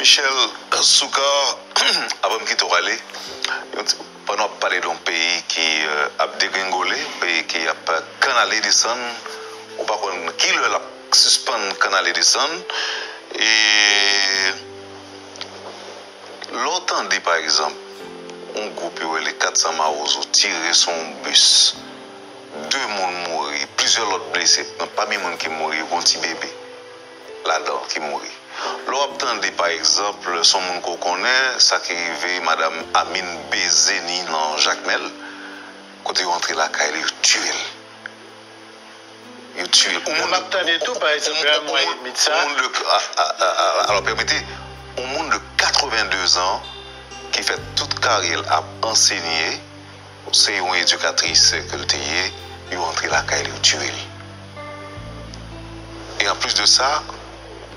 Michel Soukar, avant de quitter aller, pendant parler d'un pays qui a dégringolé, pays qui a canalé descendre, ou pas qui le suspend canalé descendre, et l'autre dit par exemple, un groupe les 400 Maozo tiré son bus, 2 personnes morts, plusieurs autres blessés, parmi les gens qui morts, un petit bébé là-dedans qui mourit. L'obtendez par exemple, son monde qu'on connaît, ça qui arrive Madame Amine Bezeni dans Jacmel, quand il rentre la caille, il tue. Il tue. On m'attendait tout par exemple, alors permettez, un monde de 82 ans qui fait toute carrière à enseigner, c'est une éducatrice que le TIE, il rentre la caille, il tue. Et en plus de ça,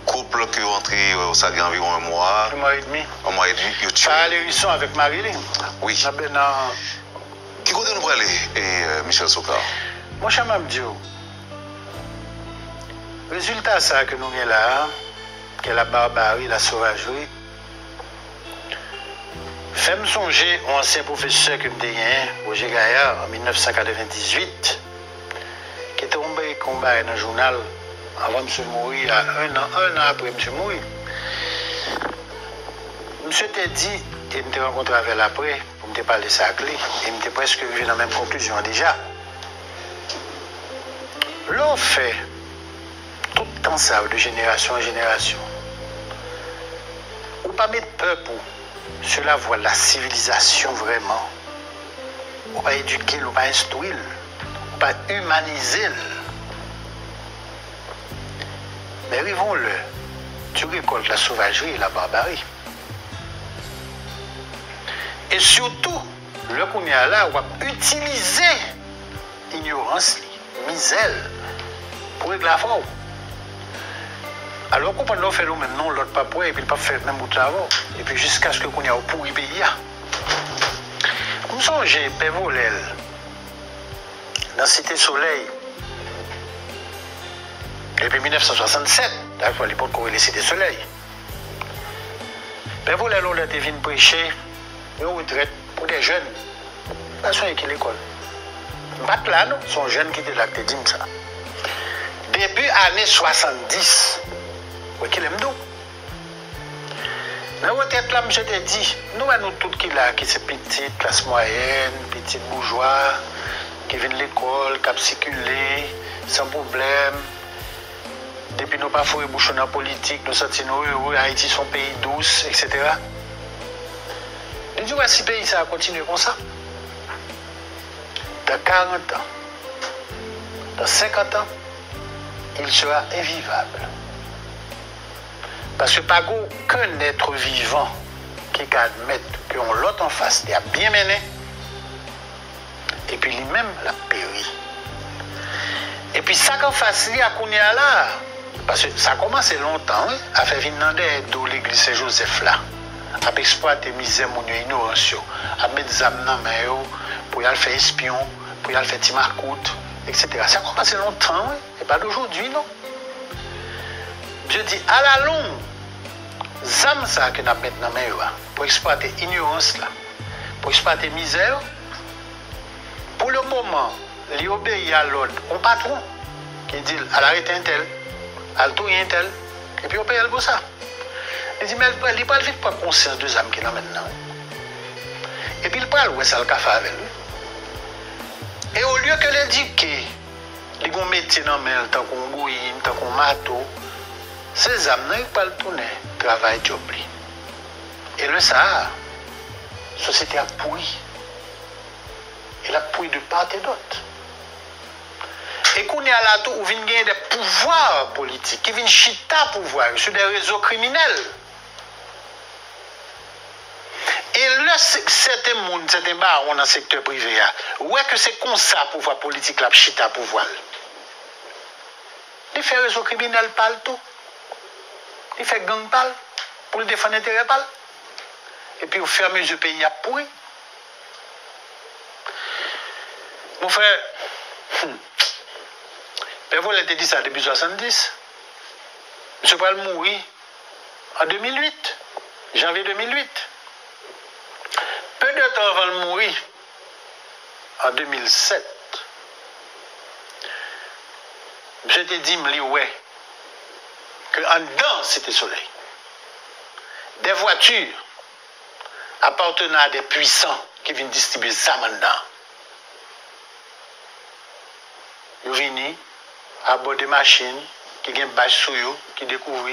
couple qui est rentré, ça fait environ un mois. Un mois et demi. Un mois et demi, il tue. Ça a l'élection avec Marilyn. Oui. Qui côté nous aller, Michel Soukar? Mon cher Mamdio, résultat ça que nous avons là, que la barbarie, la sauvagerie, fait me songer un ancien professeur que je gagné, Roger Gaillard, en 1998, qui était tombé combat dans le journal avant de mourir, un an après M. mourir. Monsieur t'a dit, et me rencontré avec l'après, pour me parler de ça clé, et me presque vu dans la même conclusion déjà. L'on fait tout le temps ça, de génération en génération. Ou pas mettre peuple sur la voie de la civilisation vraiment. Ou pas éduquer, ou pas instruire, ou pas humaniser. Mais arrivons-le, tu récoltes la sauvagerie et la barbarie. Et surtout, le qu'on y a là, on va utiliser l'ignorance, misère, pour régler la forme. Alors qu'on peut faire maintenant, l'autre pas pour, et puis pas faire même bout de travail. Et puis jusqu'à ce qu'on y a au pourri pays. Comme ça, j'ai Pévolel, dans Cité Soleil. Depuis 1967, à l'époque où il est Cité Soleil. Pévolel, on a été venu prêcher une retraite pour des jeunes. Pas soin qui l'école. Pas là, non, sont jeunes qui étaient là, qui disent ça. Début années 70, oui, qu'il aime d'où. Dans la retraite là, je te dis, nous tous qui là, qui sont petites, classe moyenne, petites bourgeois, qui viennent de l'école, qui circulent, sans problème. Depuis nous pas fait bouchon en politique, nous sentons heureux, Haïti son pays douce, etc. Je dis, si le pays ça continue comme ça, dans 40 ans, dans 50 ans, il sera invivable. Parce que pas aucun être vivant qui admette qu'on l'autre en face a bien mené, et puis lui-même l'a péri. Et puis ça qu'en face, il y a qu'on est là. Parce que ça a commencé longtemps, à faire venir dans l'église Saint-Joseph là, à exploiter misère, mon ignorance, à mettre des âmes dans la main, pour y aller faire espion, pour y aller faire timarcoute, etc. Ça a commencé longtemps, et pas d'aujourd'hui, non. Je dis, à la longue, les âmes ça que nous mettons dans la main, pour exploiter l'ignorance là, pour exploiter la misère, pour le moment, il obéit à l'ordre, au patron, qui dit, à l'arrêter un tel, à tout un tel, et puis on paye pour ça. Il dit, mais il n'est pas vite prendre conscience de âmes qui est maintenant. Et puis il parle, ouais, ça le café avec lui. Et au lieu que l'éduquer, les vont mettre dans le tant qu'on bouille, tant qu'on mato, ces âmes, ils ne peuvent pas tourner, travail, job. Et le Sahara, la société a pourri. Elle a pourri de part et d'autre. Et qu'on est à la tour où vient gagner des pouvoirs politiques, qui viennent chita pouvoir sur des réseaux criminels. Et là, certains mondes, certains barons dans le secteur privé, ouais que c'est comme ça pouvoir politique, la chita pouvoir. Il fait réseau criminel parle tout. Il fait gang parle pour le défendre l'intérêt parle. Et puis au fur et à mesure, le pays a pourri. Mon frère, vous l'avez dit ça depuis 1970. M. Pral mourit en 2008. janvier 2008. Peu de temps avant de mourir, en 2007, je t'ai dit, ouais, que en dedans, c'était soleil. Des voitures appartenant à des puissants qui viennent distribuer ça maintenant. Ils viennent à bord des machines qui ont une bâche sur eux, qui découvrent.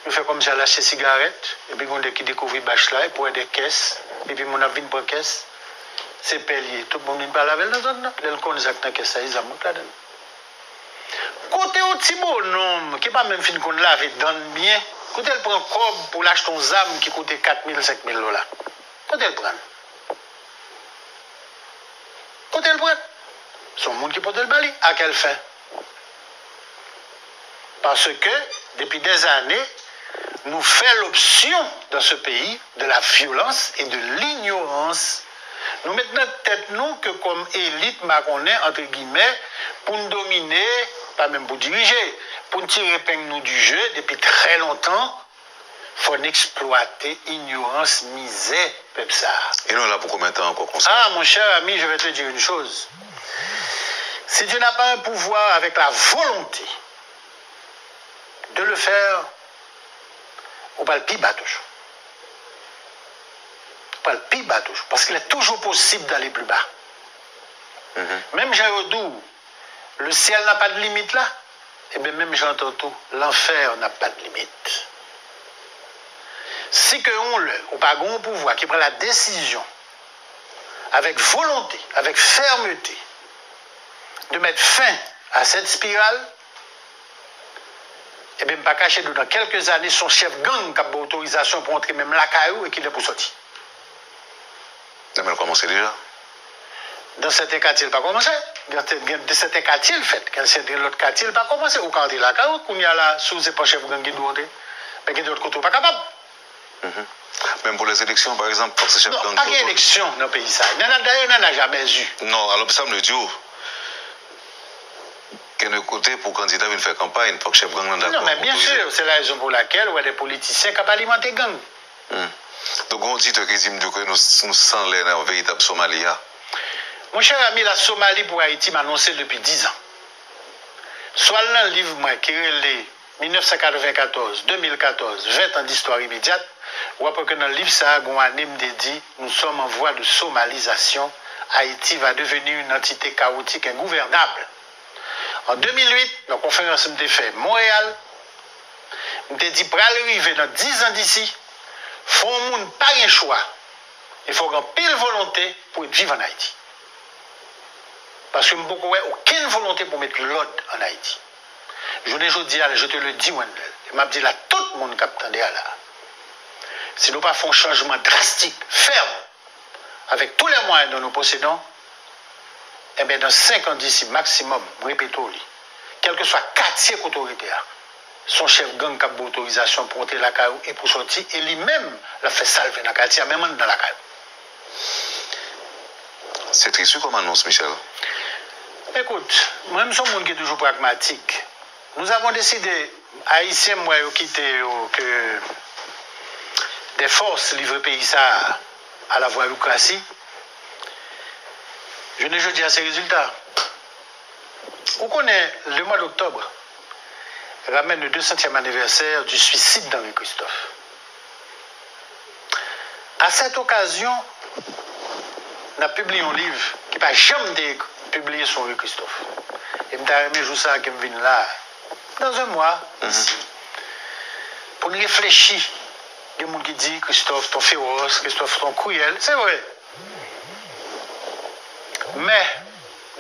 Ils font comme ça, lâcher des cigarettes, et puis ils qui découvrent les bâches là, et pour des caisses, et puis mon avis pour caisse, c'est payé. Tout le monde ne parle avec la zone, ils connaissent que la caisse, ils ont là-dedans. Côté au petit bonhomme, qui n'est pas même fin qu'on lave dans bien, côté elle prend cob pour l'acheter un âme qui coûte 4 000, 5 000 $. Côté elle prend. Côté elle prend. Son monde qui porte le bali, à quelle fin? Parce que, depuis des années, nous faisons l'option dans ce pays de la violence et de l'ignorance. Nous mettons notre tête, nous, que comme élite macronais, entre guillemets, pour nous dominer, pas même pour diriger, pour nous tirer épingle nous du jeu, depuis très longtemps, il faut exploiter ignorance, misère, peuple ça. Et nous là pour combien de temps encore comme ça? Ah, mon cher ami, je vais te dire une chose. Si tu n'as pas un pouvoir avec la volonté de le faire, on va le pire toujours. On va le pire toujours. Parce qu'il est toujours possible d'aller plus bas. Même Jean Rodou, le ciel n'a pas de limite là. Et bien même Jean Toto, l'enfer n'a pas de limite. Si que on pas un pouvoir qui prend la décision avec volonté, avec fermeté, de mettre fin à cette spirale, et bien, pas cacher dans quelques années, son chef gang qui a l'autorisation pour entrer même la caillou et qu'il est pour sortir. Ça a commencé déjà? Dans certains quartiers, il n'a pas commencé. Dans certains quartiers, il fait. Dans l'autre quartier, il n'a pas commencé. Au quartier la caillou, qu'on y a là, sous ses poches, chef gang qui doit entrer. Mais qui d'autre côté, pas capable. Même pour les élections, par exemple, parce que chef gang. Non, pas d'élection dans le pays. D'ailleurs, on n'en a jamais eu. Non, alors ça me dit. Quel côté pour candidat vienne faire campagne pour que chef gang d'accord. Non, mais bien sûr, c'est la raison pour laquelle il y a des politiciens qui ont alimenté gang. Donc on dit que nous sommes un véritable Somalia. Mon cher ami, la Somalie pour Haïti m'a annoncé depuis 10 ans. Soit dans le livre moi, qui est 1994, 2014, 20 ans d'histoire immédiate, ou après que dans le livre, ça a dit nous sommes en voie de somalisation. Haïti va devenir une entité chaotique ingouvernable. En 2008, la conférence m'a fait Montréal. M'a dit pour arriver dans 10 ans d'ici, il faut pas un choix. Il faut une pile volonté pour vivre en Haïti. Parce que je n'ai aucune volonté pour mettre l'ordre en Haïti. Je te le dis, Wendel. Je m'a dit là, tout le monde qui attendait là. Si nous ne pas faisons un changement drastique, ferme, avec tous les moyens dont nous possédons, eh bien, dans 5 ans d'ici, maximum, répétons, quel que soit le quartier autoritaire, son chef gang qui a l'autorisation pour entrer la caillou et pour sortir, et lui-même l'a fait salver dans le quartier, même dans la caillou. C'est triste comme annonce, Michel. Écoute, moi, je suis un monde qui est toujours pragmatique. Nous avons décidé, Haïtiens, moi, quitter que des forces livrent le pays ça à la voie-bureaucratie. Je ne dis à ces résultats. On connaît le mois d'octobre, ramène le 200e anniversaire du suicide d'Henri Christophe. À cette occasion, on a publié un livre qui n'a jamais publié sur Henri Christophe. Et je me suis dit ça que je viens là, dans un mois, ici, pour nous réfléchir. Il y a des gens qui disent Christophe, ton féroce, Christophe, ton cruel. C'est vrai. Mais,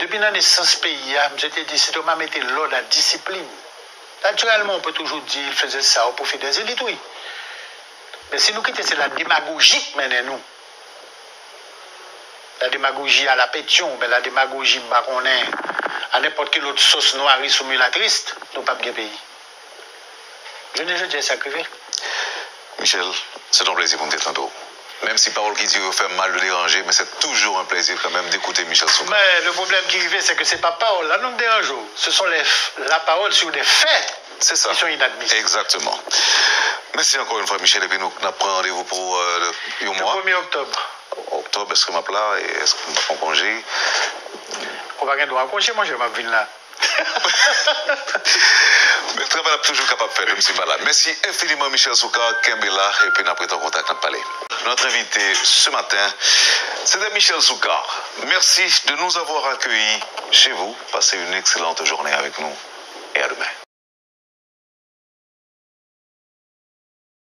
depuis la naissance du pays, je t'ai dit, si tu m'as mis l'ordre, la discipline, naturellement, on peut toujours dire qu'il faisait ça au profit des élites, oui. Mais si nous quittons, c'est la démagogie qui mène nous. La démagogie à la pétion, mais la démagogie à n'importe quelle autre sauce noire ou mulatriste, nous ne pouvons pas pays. Je n'ai jamais sacrifié. Michel, c'est un plaisir pour nous tantôt. Même si parole qui dit fait mal de déranger, mais c'est toujours un plaisir quand même d'écouter Michel Souka. Mais le problème qui arrive, c'est que ce n'est pas parole, là, nous dérangeons. Ce sont la parole sur des faits. C'est ça. qui sont inadmissibles. Exactement. Merci encore une fois, Michel. Et puis nous prenons rendez-vous pour le mois. Le 1er octobre. Octobre, est-ce que je là et est-ce que je vais en congé? On va gagner un congé, moi je vais venir là. Mais très bien, toujours capable de faire, je suis malade. Merci infiniment, Michel Soukar, Kembela, et puis nous prenons contact à parler. Notre invité ce matin, c'était Michel Soukar. Merci de nous avoir accueillis chez vous. Passez une excellente journée avec nous et à demain.